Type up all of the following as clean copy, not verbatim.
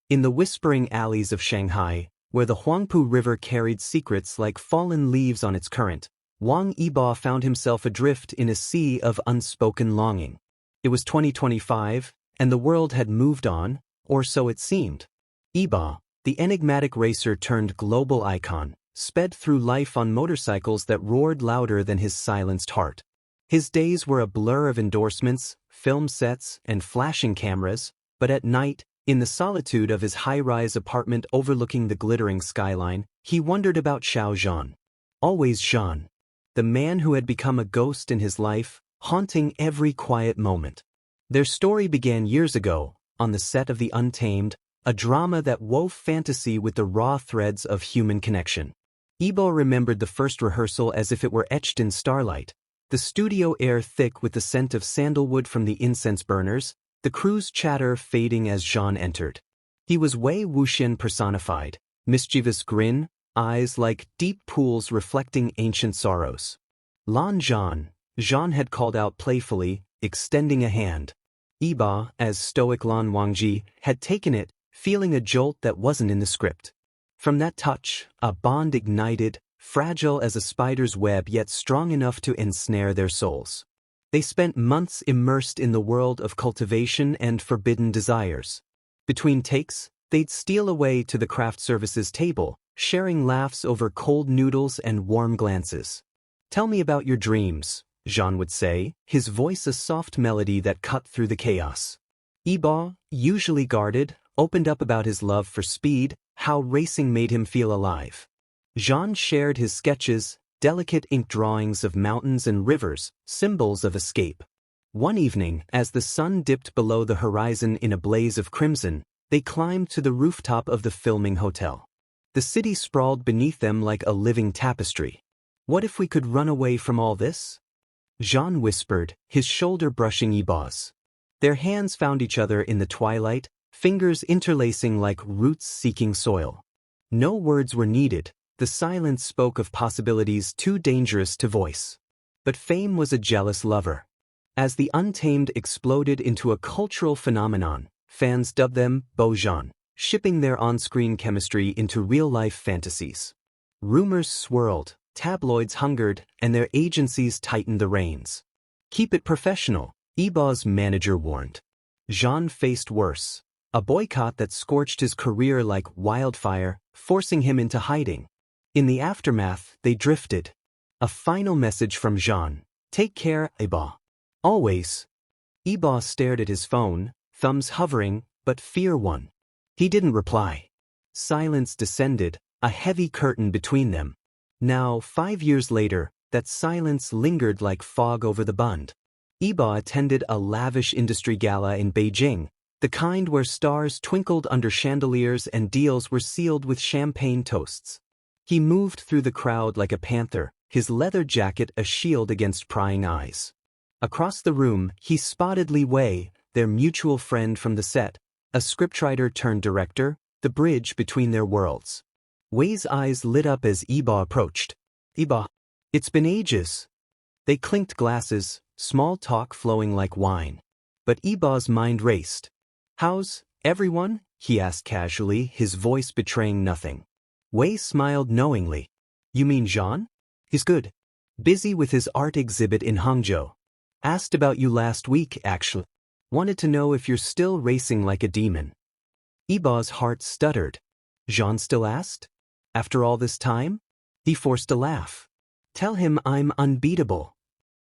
In the whispering alleys of Shanghai, where the Huangpu River carried secrets like fallen leaves on its current, Wang Yibo found himself adrift in a sea of unspoken longing. It was 2025, and the world had moved on, or so it seemed. Yibo, the enigmatic racer turned global icon, sped through life on motorcycles that roared louder than his silenced heart. His days were a blur of endorsements, film sets, and flashing cameras, but at night, in the solitude of his high-rise apartment overlooking the glittering skyline, he wondered about Xiao Zhan. Always Zhan. The man who had become a ghost in his life, haunting every quiet moment. Their story began years ago, on the set of the Untamed, a drama that wove fantasy with the raw threads of human connection. Yibo remembered the first rehearsal as if it were etched in starlight, the studio air thick with the scent of sandalwood from the incense burners, the crew's chatter fading as Zhan entered. He was Wei Wuxian personified, mischievous grin, eyes like deep pools reflecting ancient sorrows. Lan Zhan, Zhan had called out playfully, extending a hand. Yibo, as stoic Lan Wangji, had taken it, feeling a jolt that wasn't in the script. From that touch, a bond ignited, fragile as a spider's web yet strong enough to ensnare their souls. They spent months immersed in the world of cultivation and forbidden desires. Between takes, they'd steal away to the craft services table, sharing laughs over cold noodles and warm glances. "Tell me about your dreams," Zhan would say, his voice a soft melody that cut through the chaos. Yibo, usually guarded, opened up about his love for speed, how racing made him feel alive. Zhan shared his sketches, delicate ink drawings of mountains and rivers, symbols of escape. One evening, as the sun dipped below the horizon in a blaze of crimson, they climbed to the rooftop of the filming hotel. The city sprawled beneath them like a living tapestry. "What if we could run away from all this?" Zhan whispered, his shoulder brushing Yibo's. Their hands found each other in the twilight, fingers interlacing like roots seeking soil. No words were needed, the silence spoke of possibilities too dangerous to voice. But fame was a jealous lover. As the Untamed exploded into a cultural phenomenon, fans dubbed them Zhan, shipping their on-screen chemistry into real-life fantasies. Rumors swirled, tabloids hungered, and their agencies tightened the reins. "Keep it professional," Yibo's manager warned. Zhan faced worse, a boycott that scorched his career like wildfire, forcing him into hiding. In the aftermath, they drifted. A final message from Zhan: "Take care, Yibo. Always." Yibo stared at his phone, thumbs hovering, but fear won. He didn't reply. Silence descended, a heavy curtain between them. Now, 5 years later, that silence lingered like fog over the Bund. Yibo attended a lavish industry gala in Beijing, the kind where stars twinkled under chandeliers and deals were sealed with champagne toasts. He moved through the crowd like a panther, his leather jacket a shield against prying eyes. Across the room, he spotted Li Wei, their mutual friend from the set, a scriptwriter turned director, the bridge between their worlds. Wei's eyes lit up as Yibo approached. "Yibo, it's been ages." They clinked glasses, small talk flowing like wine. But Yibo's mind raced. "How's everyone?" he asked casually, his voice betraying nothing. Wei smiled knowingly. "You mean Zhan? He's good. Busy with his art exhibit in Hangzhou. Asked about you last week, actually. Wanted to know if you're still racing like a demon." Yibo's heart stuttered. Zhan still asked? After all this time? He forced a laugh. "Tell him I'm unbeatable."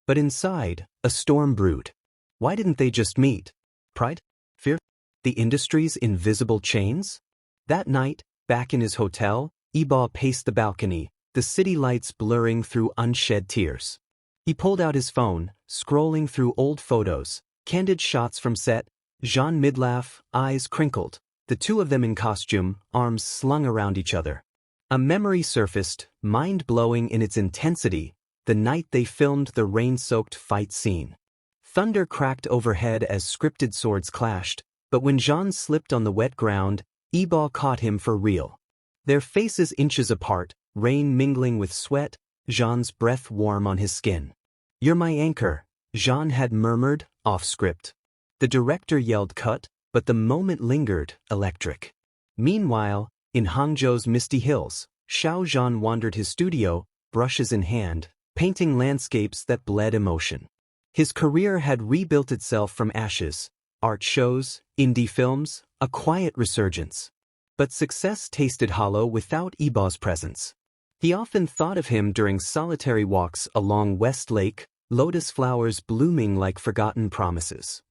But inside, a storm brewed. Why didn't they just meet? Pride? Fear? The industry's invisible chains? That night, back in his hotel, Yibo paced the balcony, the city lights blurring through unshed tears. He pulled out his phone, scrolling through old photos, candid shots from set, Zhan mid-laugh, eyes crinkled, the two of them in costume, arms slung around each other. A memory surfaced, mind-blowing in its intensity, the night they filmed the rain-soaked fight scene. Thunder cracked overhead as scripted swords clashed, but when Zhan slipped on the wet ground, Yibo caught him for real. Their faces inches apart, rain mingling with sweat, Zhan's breath warm on his skin. "You're my anchor," Zhan had murmured, off-script. The director yelled cut, but the moment lingered, electric. Meanwhile, in Hangzhou's misty hills, Xiao Zhan wandered his studio, brushes in hand, painting landscapes that bled emotion. His career had rebuilt itself from ashes, art shows, indie films, a quiet resurgence. But success tasted hollow without Yibo's presence. He often thought of him during solitary walks along West Lake, lotus flowers blooming like forgotten promises.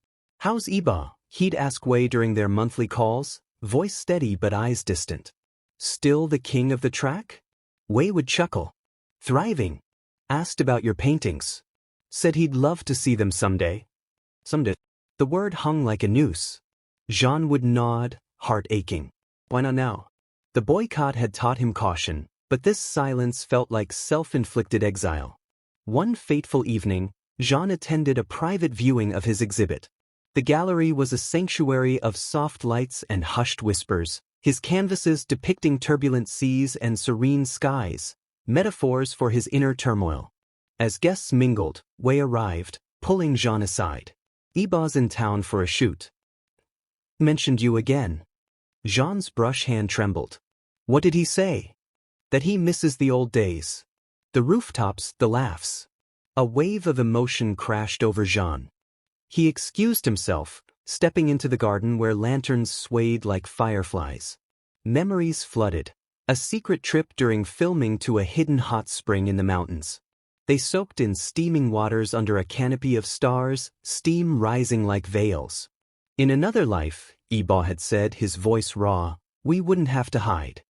"How's Yibo?" he'd ask Wei during their monthly calls, voice steady but eyes distant. "Still the king of the track?" Wei would chuckle. "Thriving. Asked about your paintings. Said he'd love to see them someday." Someday. The word hung like a noose. Zhan would nod, heart aching. Why not now? The boycott had taught him caution, but this silence felt like self-inflicted exile. One fateful evening, Zhan attended a private viewing of his exhibit. The gallery was a sanctuary of soft lights and hushed whispers, his canvases depicting turbulent seas and serene skies, metaphors for his inner turmoil. As guests mingled, Wei arrived, pulling Zhan aside. "Yibo's in town for a shoot. Mentioned you again." Zhan's brush hand trembled. "What did he say?" "That he misses the old days. The rooftops, the laughs." A wave of emotion crashed over Zhan. He excused himself, stepping into the garden where lanterns swayed like fireflies. Memories flooded. A secret trip during filming to a hidden hot spring in the mountains. They soaked in steaming waters under a canopy of stars, steam rising like veils. "In another life," Yibo had said, his voice raw, "we wouldn't have to hide."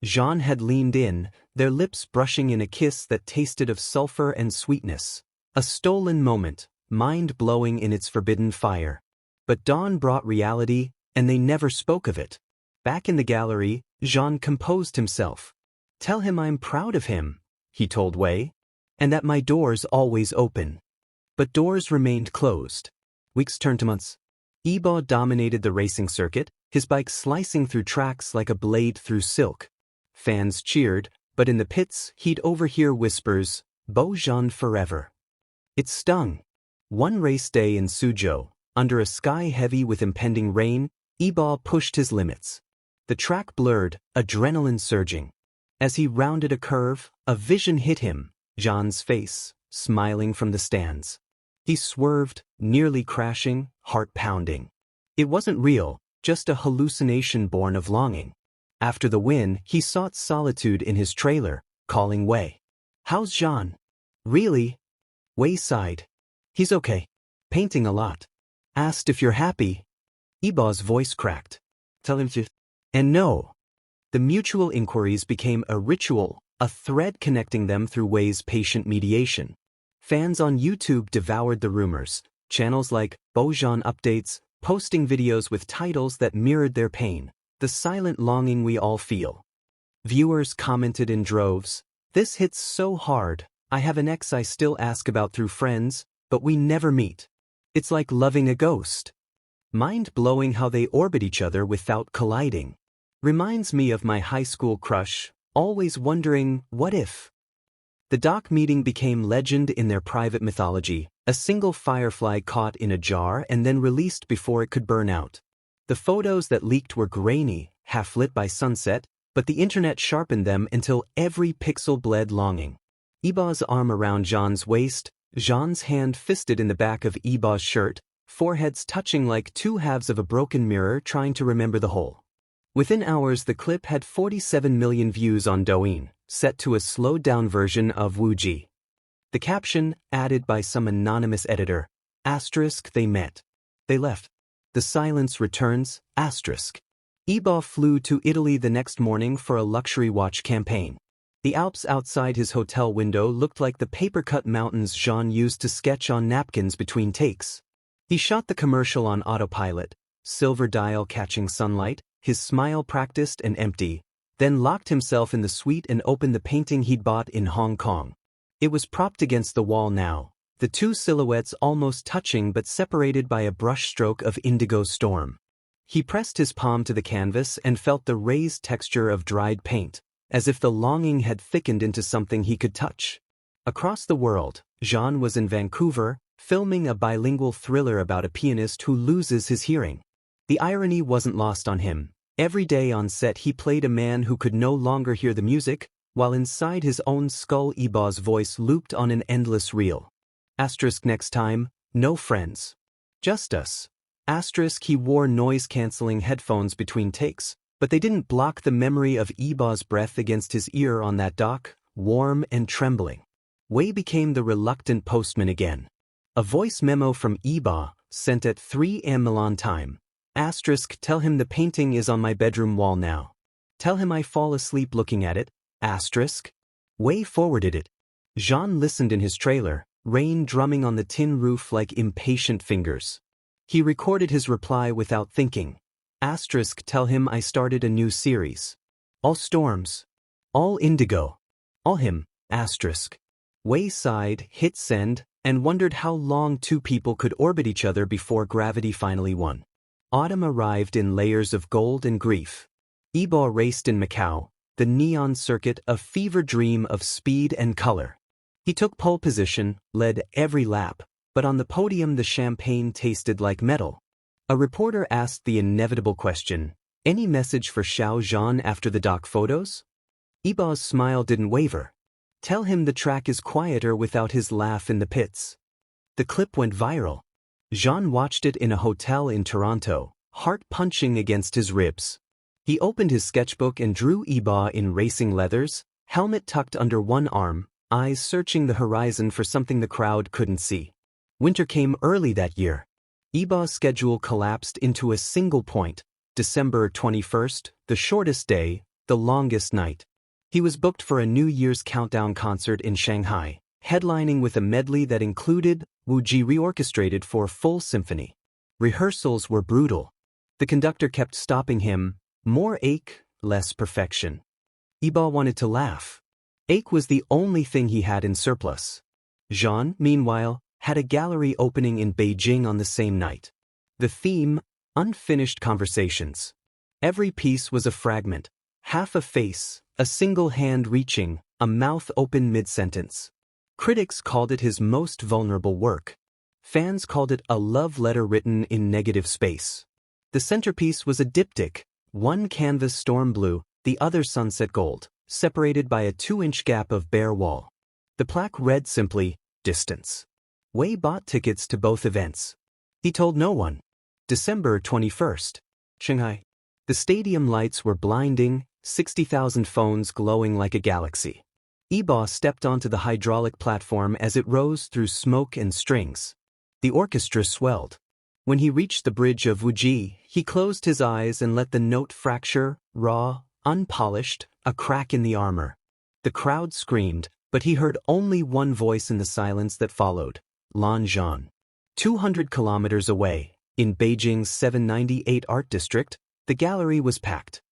Zhan had leaned in, their lips brushing in a kiss that tasted of sulfur and sweetness. A stolen moment, mind-blowing in its forbidden fire. But dawn brought reality, and they never spoke of it. Back in the gallery, Zhan composed himself. "Tell him I'm proud of him," he told Wei, "and that my door's always open." But doors remained closed. Weeks turned to months. Yibo dominated the racing circuit, his bike slicing through tracks like a blade through silk. Fans cheered, but in the pits he'd overhear whispers, "Bo Zhan forever." It stung. One race day in Suzhou, under a sky heavy with impending rain, Yibo pushed his limits. The track blurred, adrenaline surging. As he rounded a curve, a vision hit him, Zhan's face, smiling from the stands. He swerved, nearly crashing, heart pounding. It wasn't real, just a hallucination born of longing. After the win, he sought solitude in his trailer, calling Wei. "How's Zhan?" "Really?" Wei sighed. "He's okay. Painting a lot." "Asked if you're happy." Yibo's voice cracked. "Tell him to." And no. The mutual inquiries became a ritual, a thread connecting them through Wei's patient mediation. Fans on YouTube devoured the rumors, channels like Bo Zhan Updates, posting videos with titles that mirrored their pain, the silent longing we all feel. Viewers commented in droves, "This hits so hard, I have an ex I still ask about through friends, but we never meet. It's like loving a ghost." Mind-blowing how they orbit each other without colliding. Reminds me of my high school crush, always wondering, what if? The doc meeting became legend in their private mythology, a single firefly caught in a jar and then released before it could burn out. The photos that leaked were grainy, half-lit by sunset, but the internet sharpened them until every pixel bled longing. Yibo's arm around Zhan's waist, Zhan's hand fisted in the back of Yibo's shirt, foreheads touching like two halves of a broken mirror trying to remember the whole. Within hours the clip had 47 million views on Douyin, set to a slowed-down version of Wuji. The caption, added by some anonymous editor, *, they met. They left. The silence returns, *. Yibo flew to Italy the next morning for a luxury watch campaign. The Alps outside his hotel window looked like the paper-cut mountains Zhan used to sketch on napkins between takes. He shot the commercial on autopilot, silver dial catching sunlight, his smile practiced and empty, then locked himself in the suite and opened the painting he'd bought in Hong Kong. It was propped against the wall now, the two silhouettes almost touching but separated by a brushstroke of indigo storm. He pressed his palm to the canvas and felt the raised texture of dried paint, as if the longing had thickened into something he could touch. Across the world, Zhan was in Vancouver, filming a bilingual thriller about a pianist who loses his hearing. The irony wasn't lost on him. Every day on set he played a man who could no longer hear the music, while inside his own skull Yibo's voice looped on an endless reel. Asterisk next time, no friends. Just us. Asterisk he wore noise-canceling headphones between takes, but they didn't block the memory of Yibo's breath against his ear on that dock, warm and trembling. Wei became the reluctant postman again. A voice memo from Yibo, sent at 3 a.m. Milan time. Asterisk tell him the painting is on my bedroom wall now. Tell him I fall asleep looking at it. Asterisk. Wei forwarded it. Zhan listened in his trailer, rain drumming on the tin roof like impatient fingers. He recorded his reply without thinking. Asterisk tell him I started a new series. All storms. All indigo. All him. Asterisk. Wei sighed, hit send, and wondered how long two people could orbit each other before gravity finally won. Autumn arrived in layers of gold and grief. Yibo raced in Macau, the neon circuit a fever dream of speed and color. He took pole position, led every lap, but on the podium the champagne tasted like metal. A reporter asked the inevitable question, any message for Xiao Zhan after the dock photos? Yibo's smile didn't waver. Tell him the track is quieter without his laugh in the pits. The clip went viral. Zhan watched it in a hotel in Toronto, heart punching against his ribs. He opened his sketchbook and drew Yibo in racing leathers, helmet tucked under one arm, eyes searching the horizon for something the crowd couldn't see. Winter came early that year. Yibo's schedule collapsed into a single point, December 21st, the shortest day, the longest night. He was booked for a New Year's countdown concert in Shanghai, headlining with a medley that included Wu Ji reorchestrated for full symphony. Rehearsals were brutal. The conductor kept stopping him, more ache, less perfection. Yibo wanted to laugh. Ache was the only thing he had in surplus. Zhan, meanwhile, had a gallery opening in Beijing on the same night. The theme, unfinished conversations. Every piece was a fragment, half a face, a single hand reaching, a mouth open mid-sentence. Critics called it his most vulnerable work. Fans called it a love letter written in negative space. The centerpiece was a diptych, one canvas storm blue, the other sunset gold, separated by a 2-inch gap of bare wall. The plaque read simply, Distance. Wei bought tickets to both events. He told no one. December 21st. Shanghai. The stadium lights were blinding, 60,000 phones glowing like a galaxy. Yibo stepped onto the hydraulic platform as it rose through smoke and strings. The orchestra swelled. When he reached the bridge of Wuji, he closed his eyes and let the note fracture, raw, unpolished, a crack in the armor. The crowd screamed, but he heard only one voice in the silence that followed, Lan Zhan. 200 kilometers away, in Beijing's 798 Art District, the gallery was packed.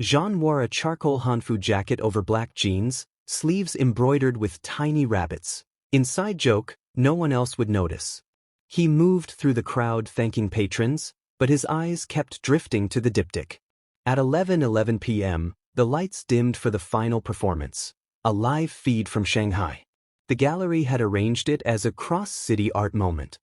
Zhan wore a charcoal hanfu jacket over black jeans, sleeves embroidered with tiny rabbits. Inside joke, no one else would notice. He moved through the crowd thanking patrons, but his eyes kept drifting to the diptych. At 11:11 p.m., the lights dimmed for the final performance, a live feed from Shanghai. The gallery had arranged it as a cross-city art moment.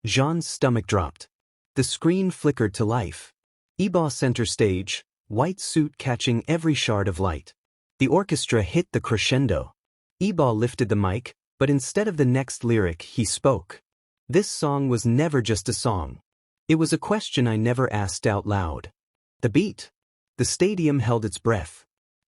Zhan's stomach dropped. The screen flickered to life. Yibo center stage, white suit catching every shard of light. The orchestra hit the crescendo. Yibo lifted the mic, but instead of the next lyric, he spoke. This song was never just a song. It was a question I never asked out loud. The beat. The stadium held its breath.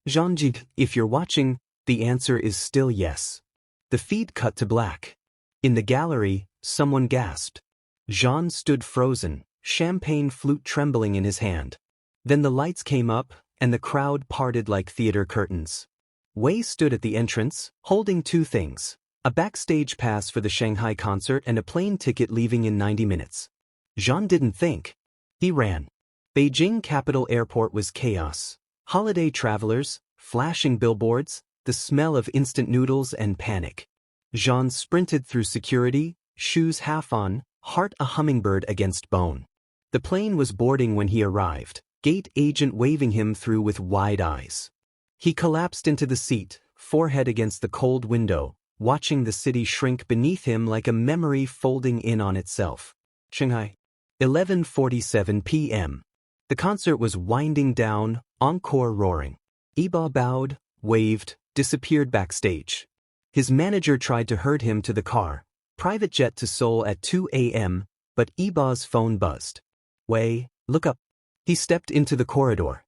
Zhanji, if you're watching, the answer is still yes. The feed cut to black. In the gallery, someone gasped. Zhan stood frozen, champagne flute trembling in his hand. Then the lights came up, and the crowd parted like theater curtains. Wei stood at the entrance, holding two things, a backstage pass for the Shanghai concert and a plane ticket leaving in 90 minutes. Zhan didn't think. He ran. Beijing Capital Airport was chaos. Holiday travelers, flashing billboards, the smell of instant noodles and panic. Zhan sprinted through security, shoes half on, heart a hummingbird against bone. The plane was boarding when he arrived, gate agent waving him through with wide eyes. He collapsed into the seat, forehead against the cold window, watching the city shrink beneath him like a memory folding in on itself. Shanghai. 11:47 p.m. The concert was winding down, encore roaring. Yibo bowed, waved, disappeared backstage. His manager tried to herd him to the car. Private jet to Seoul at 2 a.m., but Yibo's phone buzzed. Wei, look up. He stepped into the corridor.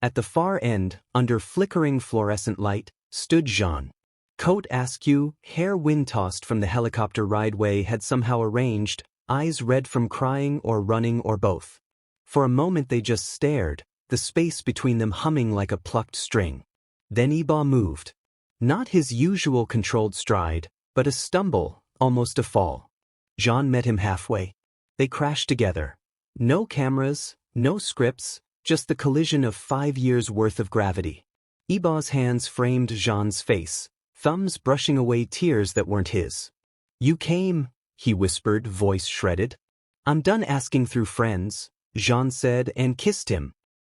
At the far end, under flickering fluorescent light, stood Zhan. Coat askew, hair wind-tossed from the helicopter ride Wei had somehow arranged, eyes red from crying or running or both. For a moment they just stared, the space between them humming like a plucked string. Then Yibo moved. Not his usual controlled stride, but a stumble, almost a fall. Zhan met him halfway. They crashed together. No cameras, no scripts, just the collision of 5 years' worth of gravity. Yibo's hands framed Zhan's face, thumbs brushing away tears that weren't his. You came, he whispered, voice shredded. I'm done asking through friends, Zhan said and kissed him,